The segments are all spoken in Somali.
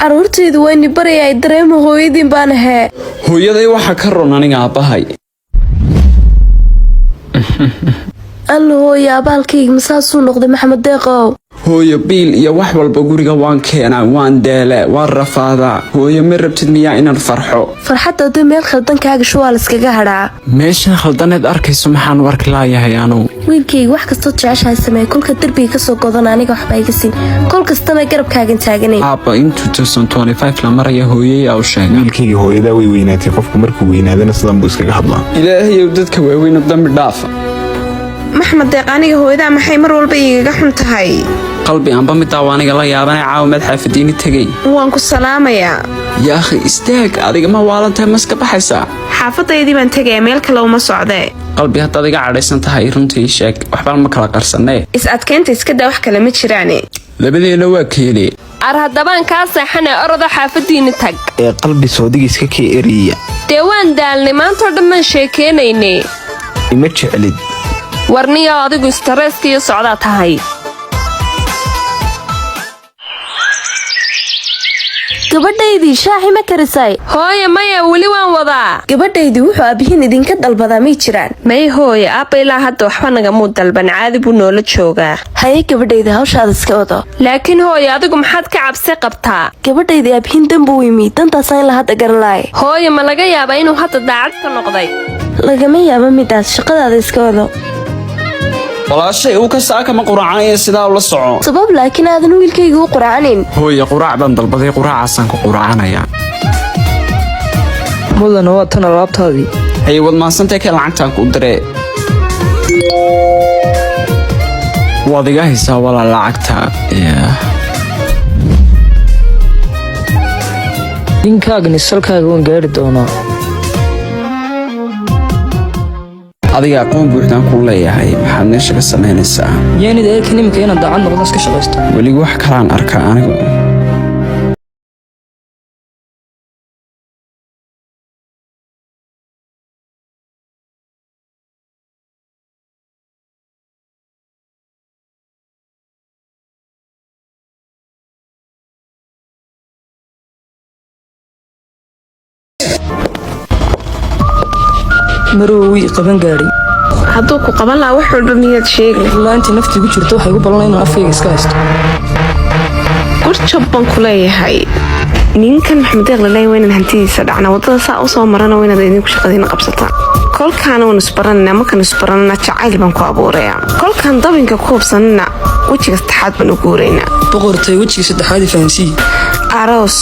caruurtaydu way ni barayay dareemo hooyadin baan ahaa hooyaday waxa ka roon aniga aabahay allo hooyo abaalkayga masaasuu noqday maxamed deeqow hooyo biil iyo wax walba guriga waan keenaa waan deele waan rafaadaa hooyo ma rabtid miyaa inaan farxo farxadda haddii meel khaldan kaaga shuwaa layskaga hadhaa meeshan khaldaneed arkayso maxaan warki laayahay anugu wiilkayga wax kastoo jeceshahay samee kolka derbiga kasoo godan aniga waxba iga siin kol kastana garabkaagan taaganay aabba in 2025 la maraya hooyay aa u sheegay wiilkayga hooyadaa way weynaatay qofku markuu weynaadana sidan buu iskaga hadlaa ilaahayow dadka waaweyna dambi dhaafa maxamed deeq aniga hooyadaa maxay mar walba igaga xun tahay qalbi aanba middaa waa aniga la yaabanay caawimaad xaafadiini tegay waan ku salaamayaa yaa akhi istaag adiga ma waalantahay maska baxaysaa xaafadaydii baan tegaya meel kale uma socdee qalbi haddaad iga cadhaysan tahay runtii sheeg waxbaan ma kala qarsanee is adkeynta iskadaa wax kale ma jiraane labadeena waa keeli ar haddabaan kaa seexanee oroda xaafadiini tag ee qalbi soodigiiska kee eriya dee waan daalnay maantoo dhan baan sheekeynaynay ima jeclid warniyo adigu istareeska iyo socdaa tahay gabadhaydii shaaxi ma karisay hooye maya weli waan wadaa gabadhaydii wuxuu aabihiin idinka dalbadaa may jiraan may hooye aabba ilaa hadda waxba nagamuu dalban caadi buu noola joogaa haye gabadhaydii hawshaada iska wado laakiin hooye adigu maxaad ka cabsi qabtaa gabadhaydii aabihiin danbuu yimi dantaasa in la hadda garanlaay hooye ma laga yaabaa inuu hadda daacad ka noqday lagama yaabo midaas shaqadaada iska wado walaashay uu ka saaka ma quraacanayo sidaa ula soco sabab laakiin aadan wiilkayga u quraacanin hooye quraac baan dalbaday quraacaasaan ku quraacanaya mudana waa tan alaabtaadii haye wad maansantay kee lacagtaan ku diree waad iga haysaa walaa lacagta ninkaagani salkaaga waan gaari doonaa adiga aqoon buuxdaan ku leeyahay maxaad meesha ka samaynaysaa yaanid eeka nimika inaad daacad noqdo iska shaqaysto weli wax kalaan arkaa anigu marowii qaban gaadhi hadduu ku qaban lahaa wax walba miyaad sheegi ilaa intii naftiigu jirto waxay gu ballan inaan afkayga iska haysto gurjab baan ku leeyahay ninkan maxamed deeq laleeya waa inaan hantidiisa dhacna waddada saa u soo marana waa inaad idinku shaqadiina qabsataan kolkaana waan isbaranana markaan isbaranana jacayl baan ku abuurayaa kolkaan dabinka ku hubsanana wejiga saddexaad baan u guuraynaa boqortay wejiga saddexaad fahansii aroos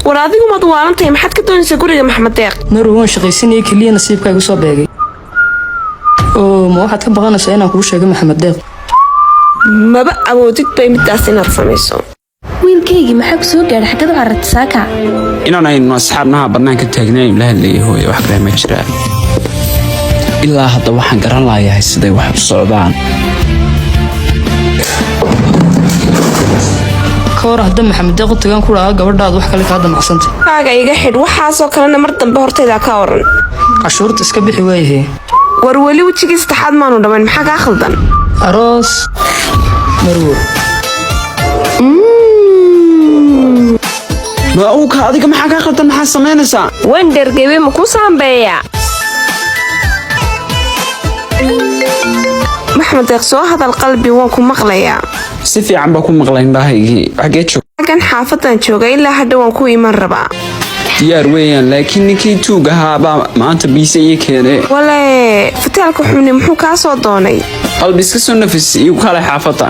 war adigu maad waalantahay maxaad ka doonaysaa guriga maxamed deeq marow waan shaqaysanayay keliya nasiibkaagu soo beegay oo ma waxaad ka baqanaysaa inaan kuu sheego maxamed deeq maba awoodid bay midaas inaad samayso wiilkaygii maxaa ku soo gaadhay xaggad u carartay saaka inaan aynu asxaabnaha bannaanka taagnayn la hadlayay hooye wax kale ma jiraan ilaa hadda waxaan garan laayahay siday wax u socdaan kawar hadda maxamed deeq u tagaan ku dhaca gabadhaad wax kale kaa damacsantay kaaga iga xidh waxaasoo kalena mar dambe hortaydaa ka oran cashuurta iska bixi waayahee war weli wejigii saddexaad maanu dhammayn maxaa kaa khaldan aroos marwo maauka adiga maxaa kaa khaldan maxaa samaynaysaa wandergebe ma ku saambeeya maxamed deeq soo hadal qalbi waan ku maqlayaa si fiican baa ku maqlay indhahaygii xaggee joog xaggan xaafadan jooga ilaa hadha waan ku iman rabaa diyaar weeyaan laakiin ninkii tuug ahaabaa maanta biise ii keenee wale fataalka xubni muxuu kaa soo doonay qalbi iska soo nafis iigu kale xaafadda